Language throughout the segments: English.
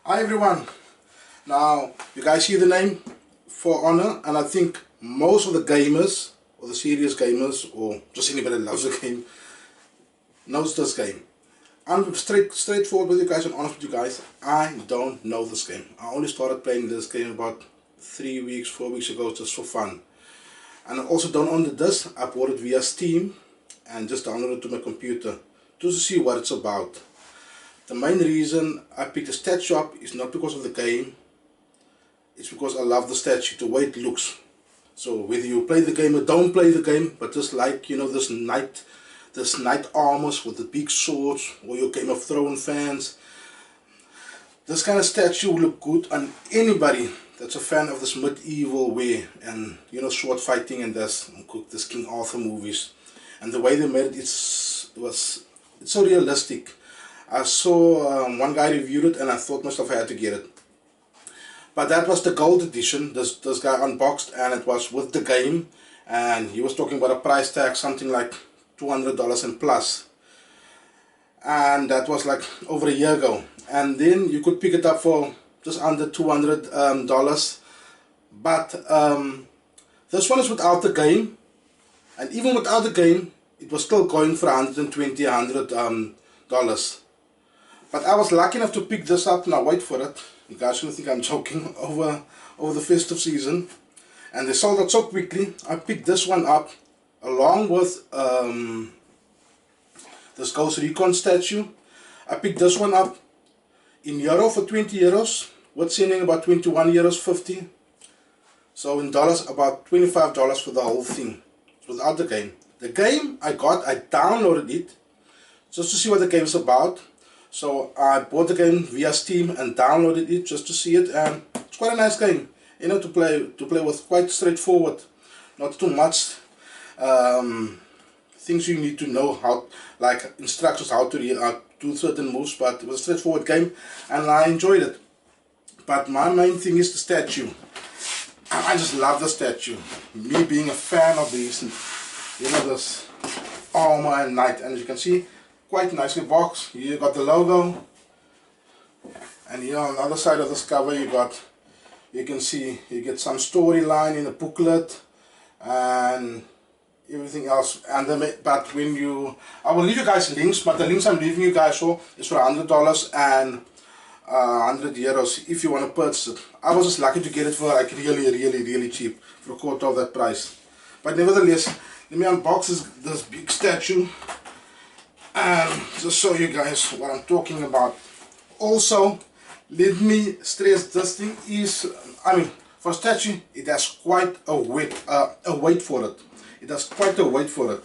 Hi everyone. Now you guys see the name For Honor, and I think most of the gamers or the serious gamers or just anybody that loves the game knows this game. I'm straightforward with you guys and honest with you guys. I don't know this game. I only started playing this game about 3 weeks, 4 weeks ago, just for fun. And I also don't own the disc. I bought it via Steam and just downloaded it to my computer just to see what it's about. The main reason I picked the statue up is not because of the game. It's because I love the statue, the way it looks. So whether you play the game or don't play the game, but just like, you know, this knight armors with the big swords, or your Game of Thrones fans, this kind of statue will look good on anybody that's a fan of this medieval way and, you know, sword fighting and this King Arthur movies. And the way they made it, it's so realistic. I saw one guy reviewed it and I thought myself I had to get it. But that was the gold edition. This guy unboxed and it was with the game, and he was talking about a price tag something like $200 and plus. And that was like over a year ago. And then you could pick it up for just under $200. But this one is without the game. And even without the game, it was still going for $120, $100. But I was lucky enough to pick this up. Now wait for it. You guys shouldn't think I'm joking. Over the festive season, and they sold out so quickly. I picked this one up along with this Ghost Recon statue. I picked this one up in euro for 20 euros, with sending about 21 euros 50. So in dollars about $25 for the whole thing, without the game. The game I downloaded it just to see what the game is about. So I bought the game via Steam and downloaded it just to see it, and it's quite a nice game, you know, to play with. Quite straightforward, not too much things you need to know, how, like instructions how to do certain moves, but it was a straightforward game and I enjoyed it. But my main thing is the statue. I just love the statue. Me being a fan of these, you know, this armor and knight, and as you can see, quite nicely boxed. Here you got the logo, and here on the other side of this cover you can see you get some storyline in the booklet and everything else. And but I will leave you guys links, but the links I'm leaving you guys for is for $100 and 100 euros if you want to purchase it. I was just lucky to get it for like really cheap, for a quarter of that price. But nevertheless, let me unbox this big statue and just show you guys what I'm talking about. Also, let me stress, this thing is, I mean, for a statue, it has quite a weight for it. It has quite a weight for it.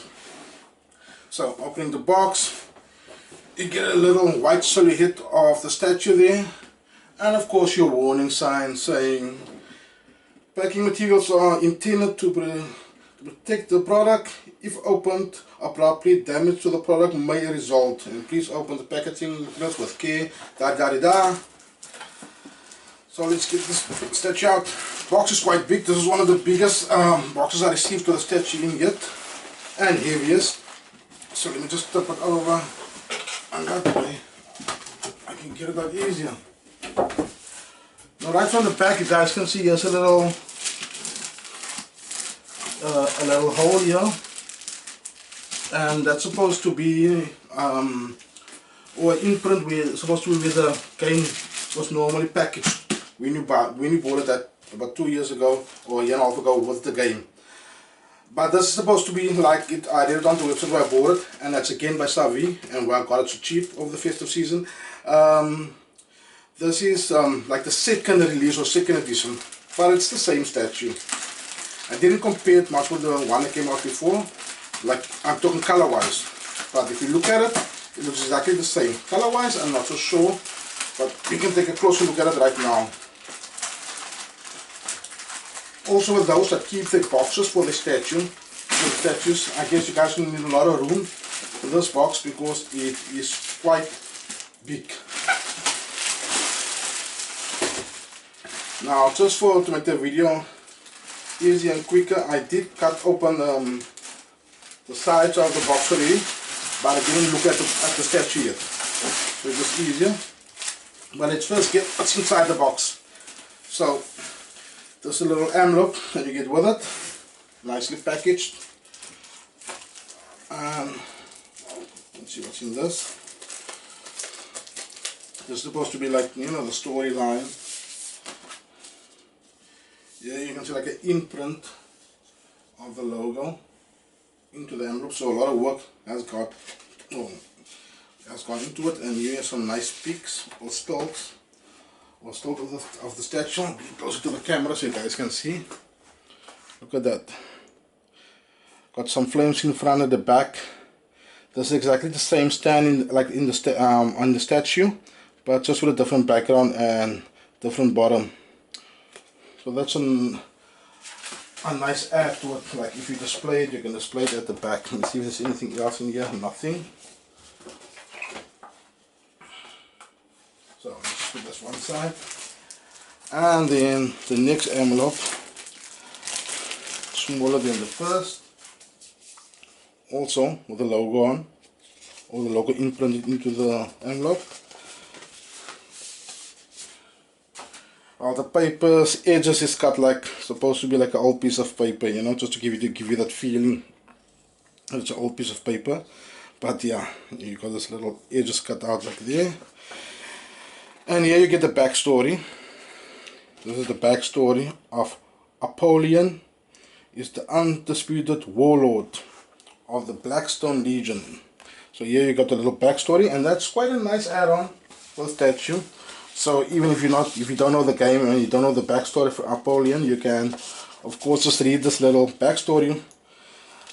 So, opening the box, you get a little white silhouette of the statue there, and of course your warning sign saying packing materials are intended to protect the product. If opened abruptly, damage to the product may result, and please open the packaging with care, So let's get this statue out. The box is quite big. This is one of the biggest boxes I received with a statue in yet, and heaviest. So let me just tip it over, and that way I can get it out easier. Now right from the back, you guys can see there's a little hole here, and that's supposed to be or imprint where supposed to be where the game was normally packaged when you bought it at about 2 years ago or a year and a half ago with the game. But this is supposed to be like it. I did it on the website where I bought it, and that's again by Savi, and where I got it so cheap over the festive season. This is like the second release or second edition, but it's the same statue. I didn't compare it much with the one that came out before, like I'm talking color wise, but if you look at it, it looks exactly the same. Color wise I'm not so sure, but you can take a closer look at it right now. Also, with those that keep their boxes for the statues, I guess you guys will need a lot of room for this box because it is quite big. Now, just to make the video easier and quicker, I did cut open the sides of the box already, but I didn't look at the statue yet. So it's just easier. But let's first get what's inside the box. So there's a little envelope that you get with it, nicely packaged. And let's see what's in this. This is supposed to be like, you know, the storyline. Yeah, you can see like an imprint of the logo into the envelope. So a lot of work has gone into it, and here are some nice pics or stalks of the statue. Bring it closer to the camera so you guys can see. Look at that. Got some flames in front of the back. This is exactly the same stand on the statue, but just with a different background and different bottom. So that's a nice add to it. Like if you display it, you can display it at the back. Let me see if there's anything else in here. Nothing. So let's put this one side. And then the next envelope, smaller than the first, also with the logo on, or the logo imprinted into the envelope. The paper's edges is cut like supposed to be like an old piece of paper, you know, just to give you that feeling that it's an old piece of paper. But yeah, you got this little edges cut out like there. And here you get the backstory. This is the backstory of Apollyon. Is the undisputed warlord of the Blackstone Legion. So here you got the little backstory, and that's quite a nice add-on for the statue. So even if you don't know the game and you don't know the backstory for Apollyon, you can of course just read this little backstory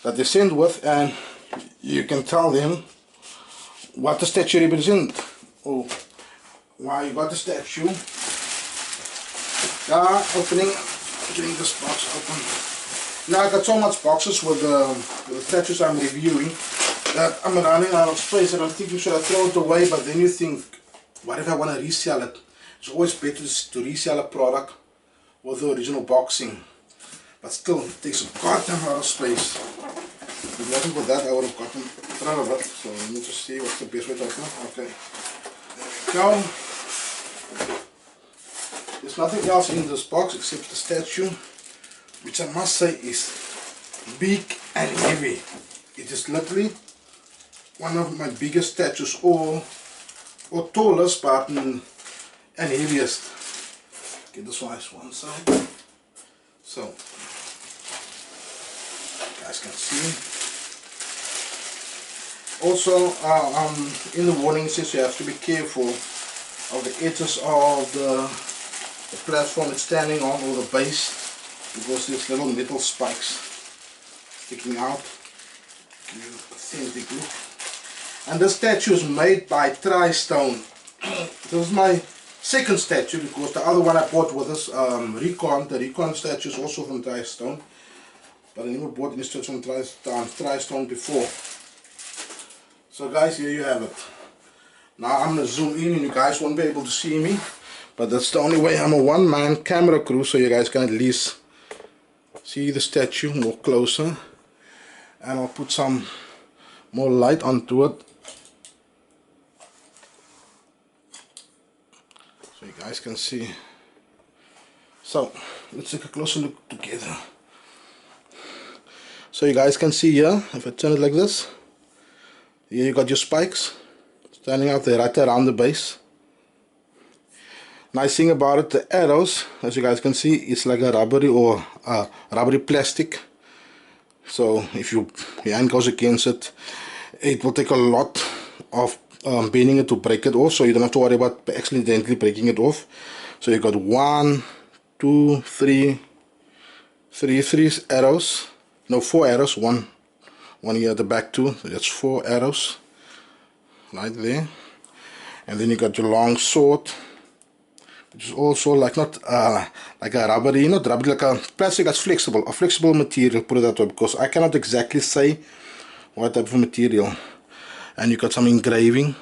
that they send with, and you can tell them what the statue represents, or why you got the statue. Getting this box open. Now I got so much boxes with the statues I'm reviewing that I'm running out of space, and I'm thinking, should I throw it away? But then you think, what if I want to resell it? It's always better to resell a product with the original boxing, but still it takes a goddamn lot of space. If it wasn't for that, I would have gotten rid of it. So let me just see what's the best way to open it. Okay, there we go. There's nothing else in this box except the statue, which I must say is big and heavy. It is literally one of my biggest statues, or tallest, but and heaviest. Get this one side, so you guys can see. Also, in the warning it says you have to be careful of the edges of the platform it's standing on, or the base, because there's little metal spikes sticking out. Give you an authentic look. And this statue is made by Triforce. This is my second statue, because the other one I bought with this the Recon statue is also from Triforce, but I never bought any statue from Triforce before. So guys, here you have it. Now I'm going to zoom in and you guys won't be able to see me, but that's the only way. I'm a one-man camera crew, so you guys can at least see the statue more closer, and I'll put some more light onto it so you guys can see. So let's take a closer look together. So you guys can see here, if I turn it like this, here you got your spikes standing out there right around the base. Nice thing about it, the arrows, as you guys can see, it's like a rubbery or rubbery plastic. So if your hand goes against it, it will take a lot of bending it to break it off. So you don't have to worry about accidentally breaking it off. So you got 1, 2, 3 arrows. No, 4 arrows. One here at the back too. So that's 4 arrows right there. And then you got your long sword, which is also like not like a rubbery, not rubbery, like a plastic that's flexible, a flexible material, put it that way, because I cannot exactly say what type of material. And you got some engraving,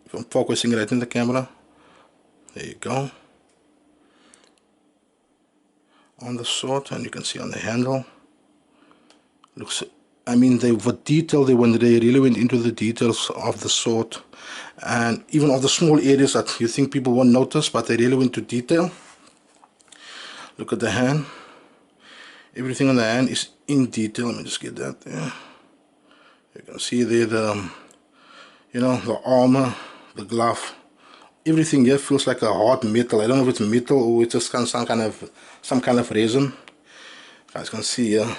if I'm focusing right in the camera, there you go, on the sword, and you can see on the handle, looks I mean, they were detailed. They really went into the details of the sword, and even of the small areas that you think people won't notice, but they really went to detail. Look at the hand. Everything on the hand is in detail. Let me just get that there. You can see there the, you know, the armor, the glove. Everything here feels like a hard metal. I don't know if it's metal or it's just some kind of resin. You guys can see here.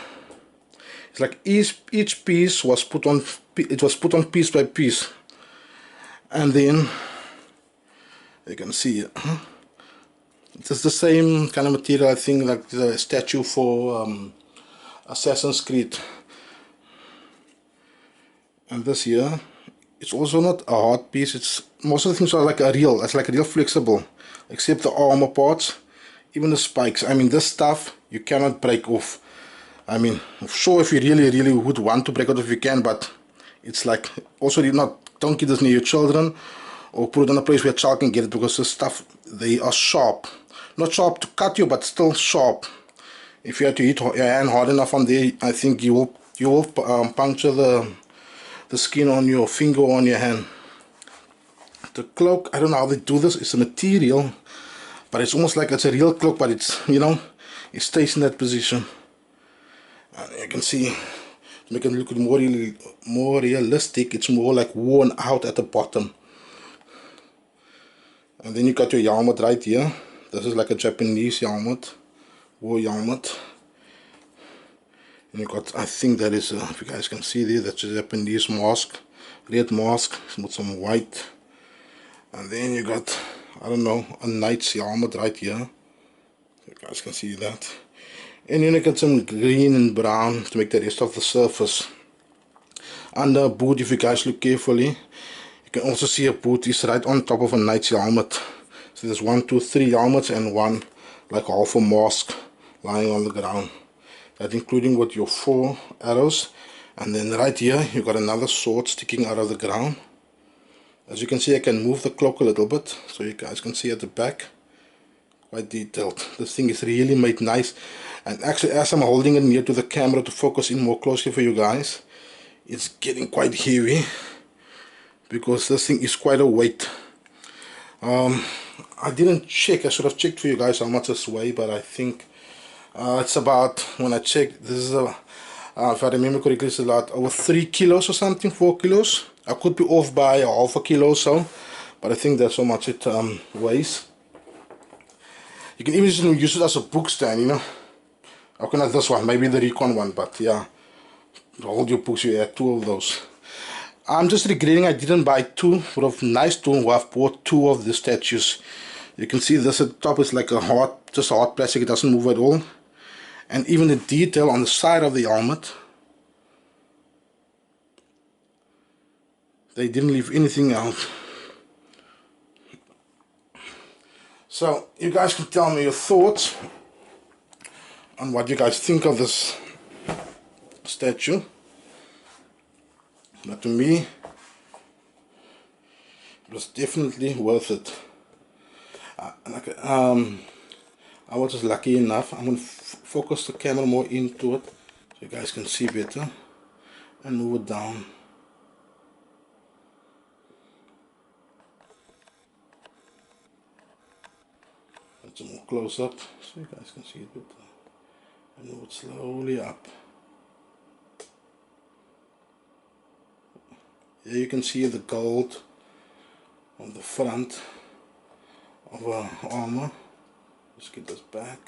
It's like each piece was put on. It was put on piece by piece, and then you can see it. It's the same kind of material, I think, like the statue for Assassin's Creed. And this here, it's also not a hard piece. It's most of the things are like a real. It's like a real flexible, except the armor parts, even the spikes. I mean, this stuff you cannot break off. I mean, sure, if you really would want to break it off, you can, but it's like also don't get this near your children, or put it in a place where a child can get it, because this stuff, they are sharp. Not sharp to cut you, but still sharp. If you have to hit your hand hard enough on there, I think you will puncture the skin on your finger or on your hand. The cloak, I don't know how they do this. It's a material, but it's almost like it's a real cloak, but it's, you know, it stays in that position. And you can see, to make it look more realistic, it's more like worn out at the bottom. And then you got your helmet right here. This is like a Japanese helmet, war helmet. And you got, I think that is, if you guys can see there, that's a Japanese mask, red mask with some white. And then you got, I don't know, a knight's helmet right here. You guys can see that. And then you got some green and brown to make the rest of the surface. And the boot, if you guys look carefully, you can also see a boot is right on top of a knight's helmet. So there's 1, 2, 3 helmets and one like half a mask lying on the ground. That including with your 4 arrows. And then right here you got another sword sticking out of the ground. As you can see, I can move the cloak a little bit so you guys can see at the back. Quite detailed. This thing is really made nice. And actually, as I'm holding it near to the camera to focus in more closely for you guys, it's getting quite heavy, because this thing is quite a weight. I didn't check. I should have checked for you guys how much this weighs, but I think it's about, when I checked, this is if I remember correctly, it's about over 3 kilos or something, 4 kilos. I could be off by a half a kilo or so, but I think that's how much it weighs. You can even just use it as a book stand, you know. Okay, not this one, maybe the Recon one, but yeah, to hold your books, you add 2 of those. I'm just regretting I didn't buy 2. Would have nice to have bought 2 of the statues. You can see this at the top is like a hard, just a hard plastic. It doesn't move at all. And even the detail on the side of the helmet, they didn't leave anything out. So you guys can tell me your thoughts on what you guys think of this statue. But to me, it was definitely worth it. I was just lucky enough. I'm going to focus the camera more into it so you guys can see better, and move it down. It's a more close up so you guys can see it better, and move it slowly up. Here you can see the gold on the front of our armor. Let's get this back.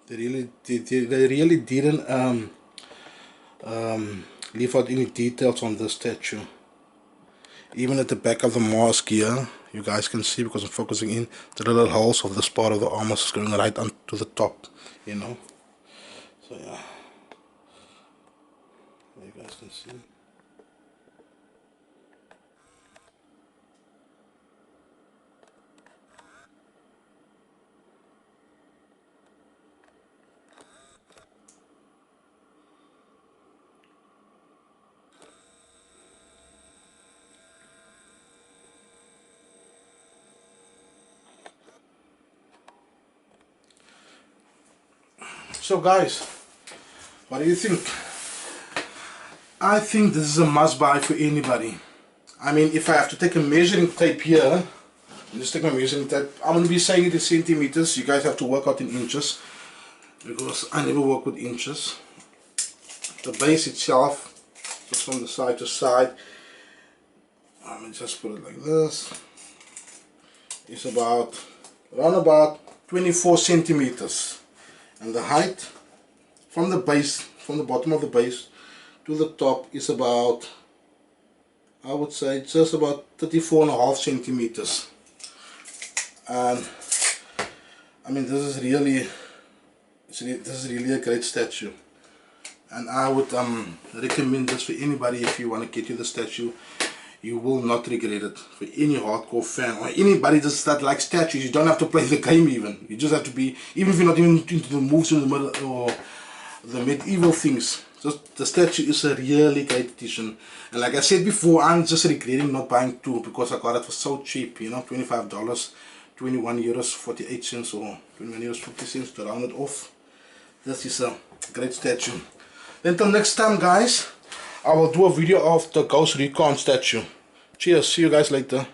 They really didn't leave out any details on the statue. Even at the back of the mask here, you guys can see, because I'm focusing in, the little holes of this part of the armor is going right onto the top, you know. So yeah, you guys can see. So guys, what do you think? I think this is a must buy for anybody. I mean, if I have to take a measuring tape here, just take my measuring tape. I'm going to be saying it in centimeters. You guys have to work out in inches, because I never work with inches. The base itself, just from the side to side, I'm going to just put it like this. It's around about 24 centimeters. And the height from the base, from the bottom of the base to the top is about, I would say, just about 34.5 centimeters. And I mean, this is really a great statue, and I would recommend this for anybody. If you want to get you the statue, you will not regret it. For any hardcore fan or anybody that likes statues, you don't have to play the game even. You just have to be, even if you're not even into the moves in the middle or the medieval things. Just the statue is a really great addition. And like I said before, I'm just regretting not buying two, because I got it for so cheap, you know, $25, 21 euros 48 cents, or 21 euros 50 cents to round it off. This is a great statue. Then till next time guys, I will do a video of the Ghost Recon statue. Cheers, see you guys later.